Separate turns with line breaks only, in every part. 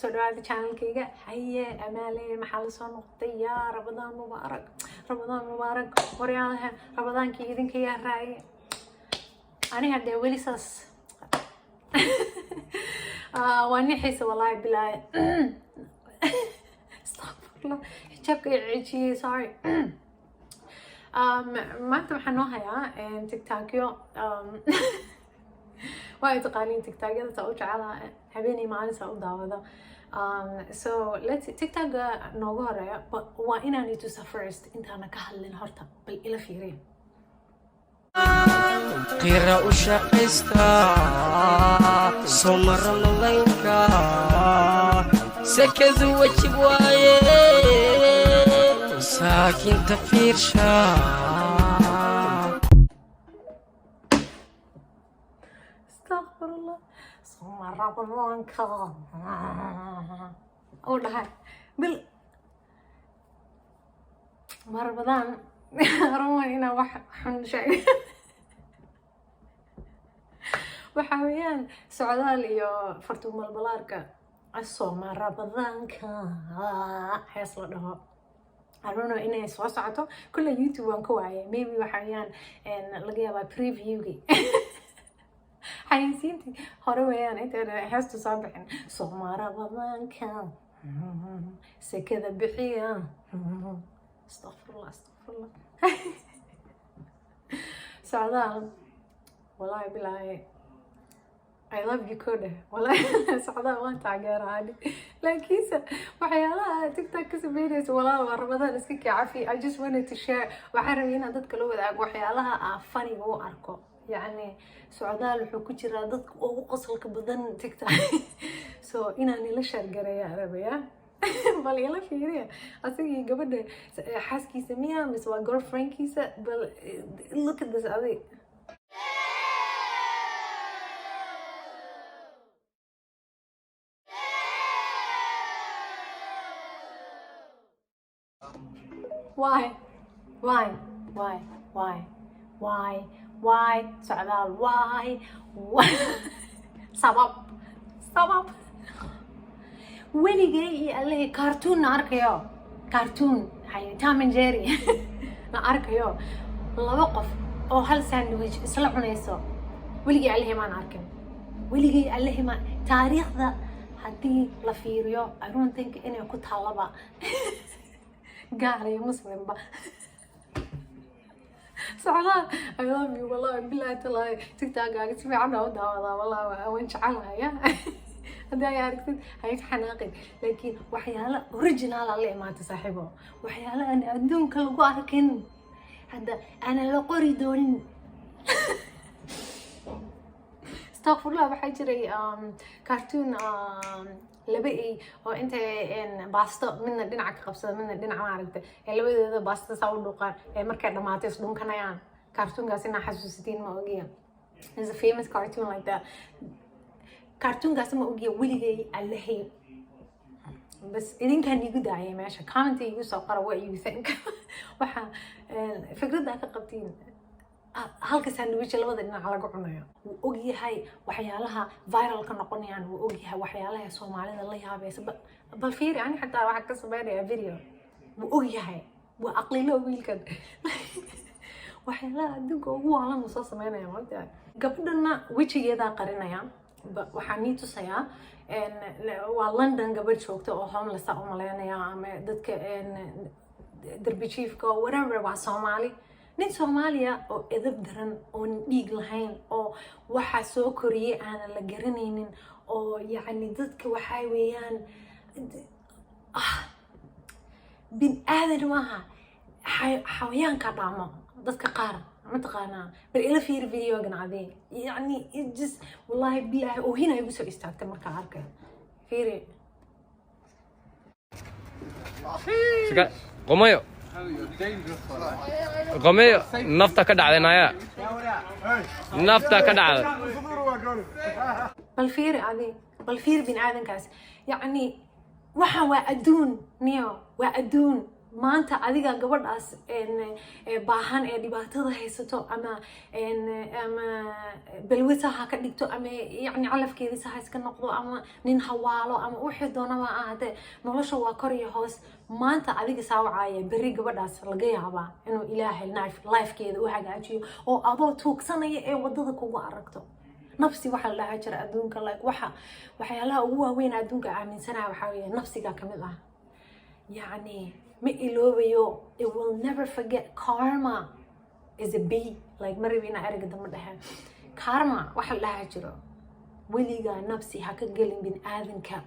kusoo dhawaada channelkayga haye amaale maxaa la soo noqday yaa Ramadaan mubaarak waryaalaha Ramadaankii idinka yaa raaye aniga hadee weli saas waan xiisa wallahi bilaa astaghfirullah hijabka cijiye sorry maanta waxaan noo hayaa tiktokyo waa taqaaniin tiktokyada saa u jecelahay habeenii maalin saa u daawada so let's tiktok noogu horeeya waa inaan itusa first intaana ka hadlin horta bal ila fiiriya
qira u shaqaysta somara malaynka sekadu wajib waaye saakinta fiirsha
astaghfirullah somara malaynka oo dhahay bil Ramadan armo inaan wax xun sheegay waxa weeyaan socdaal iyo fartuumal balaarka asoma Ramadaanka hees la dhaho arno inay soo socoto kulla YouTube waan ka waayay maybe waxa weeyaan laga yaabaa previewgi xayisiintii hore weeyaan inta heestu soo bixin soma Ramadaanka sekada bixiya astaghfirullah socdaal wallahi billahi I love you كده والله سعداء وان تاجراني لكن وحيالها تيك توك كسبينيس والله رمضان اسكي عافي I just wanted to share وحرمينا dadka loo wadaago waxyaalaha funny oo arko يعني سعداء wuxuu ku jiraa dadka ugu qosolka badan TikTok so inaan ila share gareeyo arabiya bal ila fiiriya asigii gabadha xaaskiisa miya mise waa girlfriendkiisa bal look at this adi why سعداء why sabab weligay alle cartoon arkayo cartoon hay Tom and Jerry na arkayo laba qof oo hal sandwich isla cunayso weligay alle ma arkin weligay alle ma taariikhda hadii la fiiriyo I don't think inay ku talaba gaar iyo muslim ba سعداء I love you والله بالله تلاي تيك توك قاعد تسمع عنه وداوضة والله وين شعلها يا هذا يعرفين هيك حناقد لكن وحيالا أوريجينال اللي ما تصاحبه وحيالا أنا أدون كل قاركن هذا أنا لو قريدون استغفر الله بحجري كرتون لبقي وأنت إن باسطة من الدنيا كقبصة من الدنيا ما عرفت لبقي هذا باسطة ساود لقار مركز ما تصدون كنا يعني كرتون قاسنا حسوستين ما وجيه there's a famous cartoon like that كرتون قاسم وجيه ولي الله بس إذا كان يقول داعي ماشي comment يقول سأقرأ what you think وح فكرة ذاك قبتين halka sandwich labada dhinac laga cunayo og yahay waxyaalaha viral ka noqonayaan oo og yahay waxyaalaha Soomaalida la yaabaysa bal fiir yani xataa waxa ka sameeyaa video og yahay waa aqliilo wiilkan waxyaalaha adduunka ugu waalan soo sameynaya maanta gabadhana wajigeeda qarinaya waxaan nii tusayaa waa London gabadh joogta oo homeless ah oo maleynaya ama dadka darbi chiefka whatever waa Soomaali nin Soomaaliya oo edeb daran oo dhiig lahayn oo waxa soo koriyay aan la garanaynin oo yani dadka waxa weeyaan bin aadan maaha xayawaanka dhaamo dadka qaar ma taqaanaa bal ila fiir videogan cadee yani it just wallahi billahi oo hina igu soo istaagtay marka arkay fiiri
qomayo nafta ka dhacday naya nafta ka dhacday
bal fiir bin aadankaas yani waxa waa adduun niyo waa adduun maanta adiga gabadhaas baahan ee dhibaatada haysato ama balwisa ha ka dhigto ama yacni calafkeedisa ha iska noqdo ama nin hawaalo ama wixii doonaba ahaatee nolosha waa kor iyo hoos maanta adiga saawacaya berri gabadhaas laga yaabaa inuu ilaahay lifekeeda u hagaajiyo oo adoo tuugsanaya ee wadada kugu aragto nafsi waxa la dhahaa jira adduunka like waxyaalaha ugu waaweyn adduunka aaminsanaya waxaa weeye nafsiga ka mid ah yacni ma iloobayo it will never forget karma is a bee like marabina erga dama dhahe karma waxa la dhahaa jiro weligaa nafsi ha ka gelin bin aadanka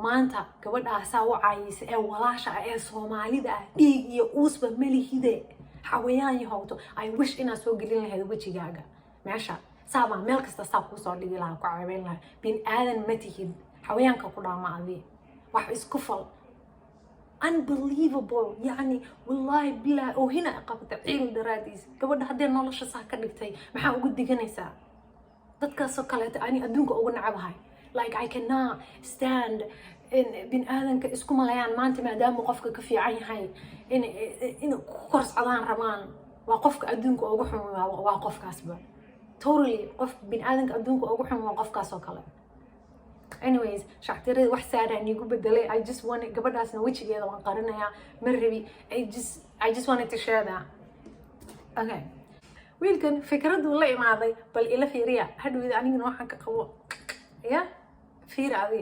maanta gabadhaasaa u caayisa ee walaasha ah ee soomaalida ah dhiig iyo uusba malihide xawayaan yahowto I wish inaad soo gelin lahayd wejigaaga meesha saabaa meel kasta saab kusoo dhigi lahaa ku caabeyn lahaa bin aadan ma tihid xawayaanka ku dhaama adi wax isku fal unbelievable يعني والله بالله oo hina qabta ciil daraadiis gabadha hadee nolosha saa ka dhigtay maxaa ugu diganaysaa dadkaas oo kale ani adduunka ugu nacabahay like I cannot stand in bin aadanka isku malayaan maanta maadaama qofka ka fiican yahay in kors cadaan rabaan waa qofka adduunka ugu xun waa qofkaasba totally qof bin aadanka adduunka ugu xun waa qofkaas oo kale anyways shactirada wax saaraan igu bedelay I just wanted gabadhaasna wajigeeda waan qarinayaa marrabi I just wanted to share that okay wiilkan fikradu la imaaday bal ila fiiriya hadhowda aniguna waxaan ka qabo yeah fiir adi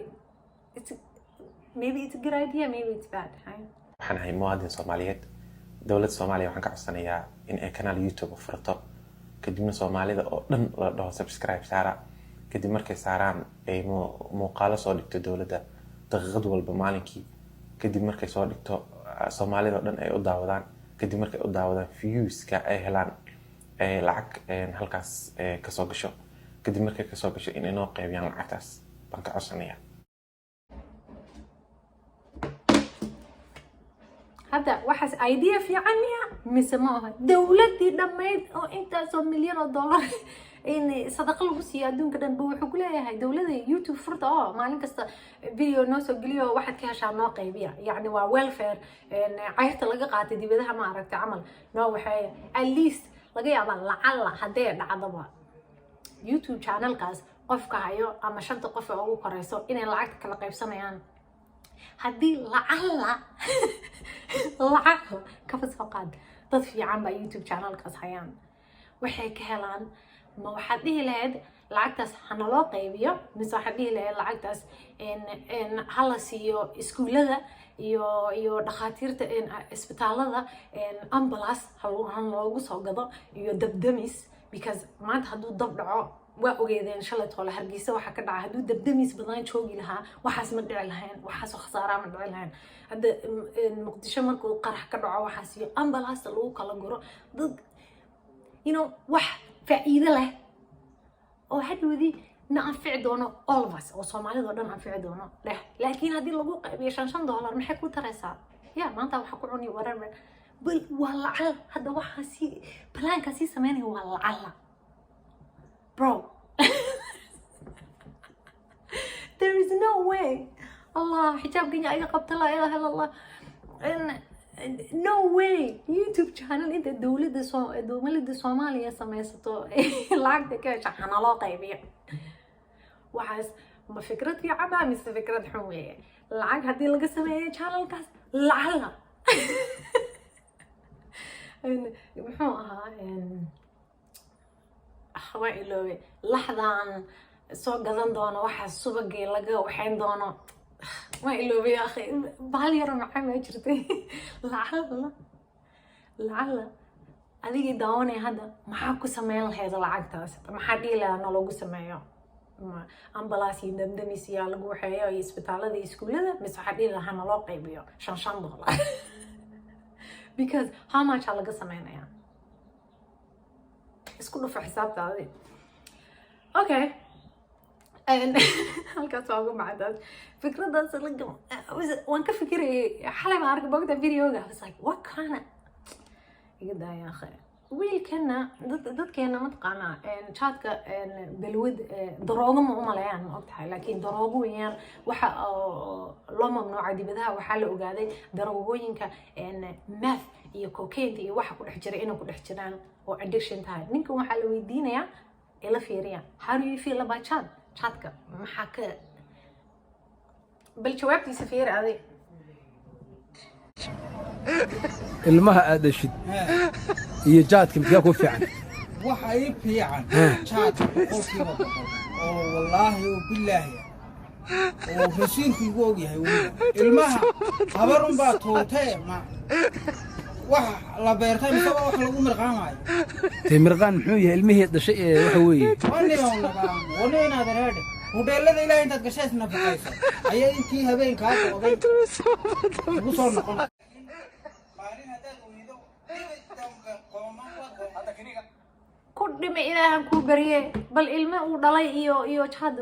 maybe it's a good idea maybe it's bad
waxaan ahay muwaadin Soomaaliyeed dawladda Soomaaliya waxaan ka codsanayaa in ay kanaal YouTube furto kadibna Soomaalida oo dhan la dhaho subscribe saara kadib markay saaraan ay muuqaalo soo dhigto dawladda daqiiqad walba maalinkii kadib markay soo dhigto Soomaalida oo dhan ay u daawadaan kadib markay u daawadaan views-ka ay helaan lacag halkaas ka soo gasho kadib markay ka soo gasho in ay noo qaybiyaan lacagtaas baan ka codsanayaa
hadda waxaas idea fiican miya mise ma aha dawladdii dhammayd oo intaasoo milyan oo dollar in sadaqa lagu siiyo adduunka dhan ba wuxuu ku leeyahay dawladda YouTube furta oo maalin kasta video noo soo geliyo waxaad ka heshaa noo qaybiya yacni waa welfare cayrta laga qaatay dibadaha ma aragtay camal noo waxay at least laga yaabaa lacala haddee dhacdaba YouTube channelkaas qofka hayo ama 5 qof oo ugu korayso inay lacagta kala qaybsanayaan haddii lacala ka soo qaad dad fiican baa YouTube channelkaas hayaan waxay ka helaan ma waxaad dhihi lahayd lacagtaas hana loo qaybiyo mise waxaad dhihi lahayd lacagtaas hala siiyo iskuulada iyo dhakhaatiirta isbitaalada ambulance ha loogu soo gado iyo dabdamis because maanta hadduu dab dhaco waa ogeedeen shalay toole Hargeysa waxa ka dhacay hadduu dabdamis badan joogi lahaa waxaas ma dhici lahayn waxaas khasaara ma dhici lahayn hadda Muqdisho markuu qarax ka dhaco waxaas iyo ambulance lagu kala guro dad you know wax faa'iido leh oo hadhoodii na anfici doono all of us oo Soomaalida oo dhan anfici doono laakiin haddii lagu qaybiyo $5 maxay ku taraysaa maanta waxa ku cuni whatever bal waa lacal hadda waxaasi plankaasi sameynay waa lacal bro there is no way Allah hijab ganya ay qabta la ilaha illa Allah no way YouTube channel inta dawladda Soomaaliya samaysato lacagta ka shaqana loo qaybiyo waxaas ma fikrad fiican ama mise fikrad xun weeye lacag hadii laga sameeyo channelkaas lacala muxuu ahaa waa iloobe laxdan soo gadan doono waxaas subagii laga waxayn doono ما إلو يا أخي باليرة معي ما جرتي لعل أديك داوني هذا ما حكوا سمين هذا العقد ما حد إلا أنا لو سميه ما أمبلاسي دمدمي سيال جو حياة يسبتال هذا يسكول هذا بس حد إلا هنا لا قيبيه شان $5 because how much على قسمين يعني يسكولوا في حساب هذا okay halkaas waa uga macdaad fikradaas laga waan ka fikiray xalay ma arag bogta videoga was like what kind of iga daaya akhay wiilkana dadkeena mataqaanaa jaadka balwad daroogo ma umaleeyaan ma ogtahay laakiin daroogo weeyaan waxa loo mamnuucay dibadaha waxaa la ogaaday daroogooyinka meth iyo cocaine iyo waxa ku dhex jira inay ku dhex jiraan oo addiction tahay ninkan waxaa la weydiinayaa ila fiiriya how do you feel about jaadka maxaa ka bal jawaabtiisa fiiri adig
ilmaha aad dhashid iyo jaadka midkaa ku fiican
waxa ii fiican jaadka boqolkiiba boqol oo wallaahi oo bilaahi oo rasiinku igu ogyahay weliba ilmaha habarun baa tuutee ma waxa la beertay misaba wax lagu mirqaamayo
tee mirqaan muxuu yahay ilmihii dhashay waxa weeye
waninaad reedhe hudheelada ilaahay intaad gashays nafaqayso ayaa intii habeenkaa dooday ugu soo noqon
ku dhime ilaahan kuu barye bal ilme uu dhalay iyo jaad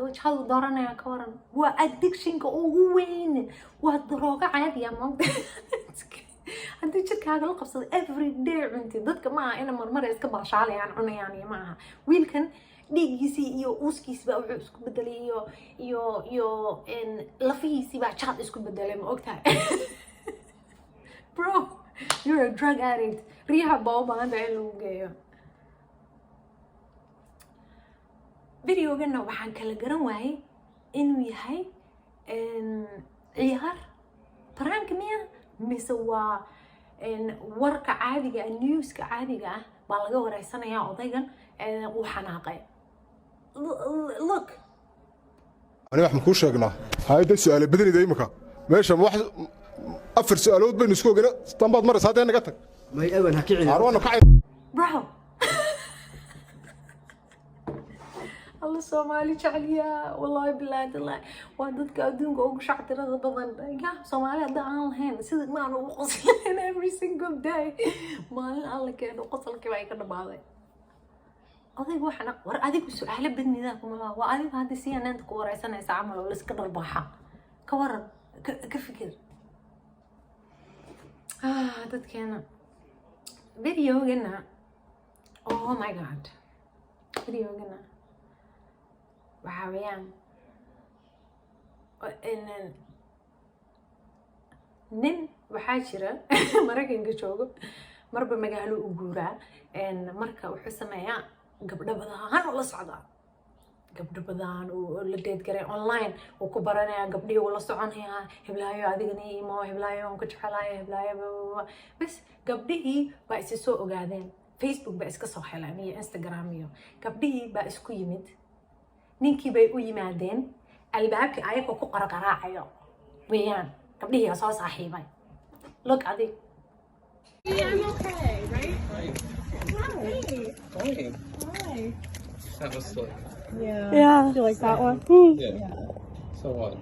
dooranaya ka waran waa addictionka ugu weyn waa darooga caadiya maanta haddii jirkaaga la qabsado every day cunti dadka maaha ina marmar iska baashaalayaan cunayaan iyo maaha wiilkan dhiiggiisii iyo uuskiisii baa wuxuu isku bedelay iyo lafihiisii baa jaad isku bedelay ma ogtahay bro you're a drug addict riyaha baa u baahan tahay in lagu geeyo videogana waxaan kala garan waayay inuu yahay ciyaar prank miya mise waa warka caadiga ah newska caadiga ah baa laga wareysanayaa odaygan uu xanaaqay look
أنا واحد مكوش شغنا هاي ده سؤال بدني ده يمكن ماشي واحد أفر سؤالات بين سكوك هنا استنبط مرة ساعتين أنا قتك
ما يأبن هكيعي
عرونا قاعد
bro الله Soomaali jeceliya wallahi billahi tallahi waa dadka adduunka ugu shactirada badan ya Soomaali hadda aan lahayn sida ma aan ugu qoslayn every single day maalin alla keeno qosolkii baa ka dhamaaday adigu waxana war adigu su'aalo badnida kuma laha waa adigu hadda si aan ku wareysanaysa camal oo la iska dhalbaaxa ka waran ka fikir dadkeena videogana oh my god videogana waxaa weeyaan nin waxaa jira maraykanka joogo marba magaalo u guuraa marka wuxuu sameeyaa gabdho badan oo la socdaa gabdho badan oo la deedgaray online uu ku baranayaa gabdhihii uu la soconayaa heblaayo adigana imo heblaayo aan ku jecelahay heblaayo bas gabdhihii baa isa soo ogaadeen Facebook baa iska soo heleen iyo Instagram iyo gabdhihii baa isku yimid ninkii bay u yimaadeen albaabkii ayagoo ku qarqaraacayo weeyaan gabdhihii soo saaxiibay look adig
I'm okay, right? Hi.
That was like,
Yeah. Do you like that one?
yeah. So what?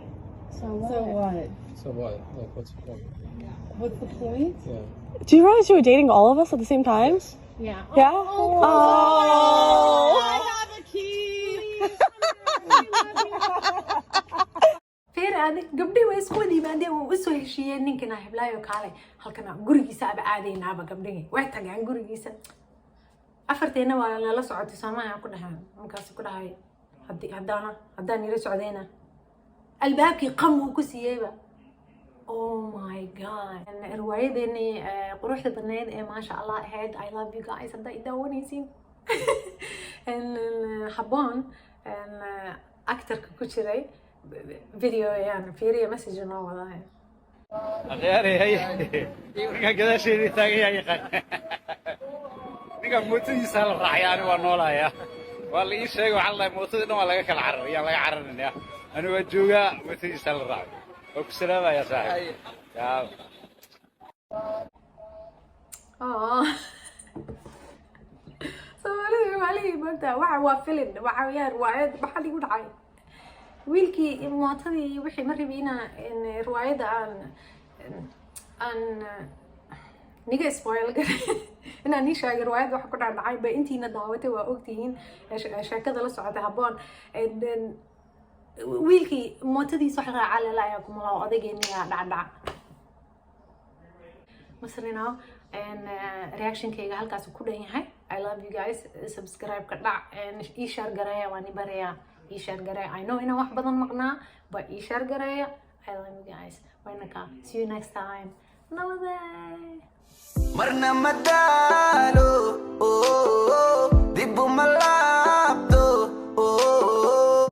So what?
So what? Like, what's the point?
What's the point?
Yeah.
Do you realize you were dating all of us at the same time?
Yeah.
Yeah?
I have a key.
feer adig gabdhihii way isku wada yimaadeen oo u soo heshiiyeen ninkana heblaayo kaalay halkana gurigiisa aba aadaynaaba gabdhihii way tagaan gurigiisa afarteena waa la socotay Soomaaliya ku dhahaan markaas ku dhahay haddaan ila socdayna albaabkii qam uu ku siiyayba oh my god riwaayadeeni quruxda badneed ee maasha Allah ahayd I love you guys hadda idaawanaysiin habboon actorka ku jiray video يعني فيري مسج إنه والله.
أخياري هي كان كذا شيء ثاني يا أخي. نيجا موتي يسال الرحيان ونولا يا. والله إيش شيء وعلى موتي إنه ولا كل عرر يا لا عررني يا. أنا وجوجا موتي يسال الرحيان. وكسرها يا صاحبي. يا.
سوالي علي بنتا وعوافلن وعيار وعيد بحالي يقول عاي. wiilkii mootadii wixii ma rabiina in riwaayada aan niga spoil garay inaan nii sheegay riwaayada waxa ku dhacay ba intiina daawatay waa ogtihiin sheekada la socota habboon wiilkii mootadiisa wax raaca la ayaa kuma laha odaygeeniya dhacdhac masrina reactionkayga halkaas ku dhan yahay I love you guys. Subscribe كدع إيه share قرايا واني بريا إيه share قرايا. I know إنه واحد بدن مقنع but إيه share قرايا. I love you guys. وينكا. See you next time. Namaste.
مرنا مدالو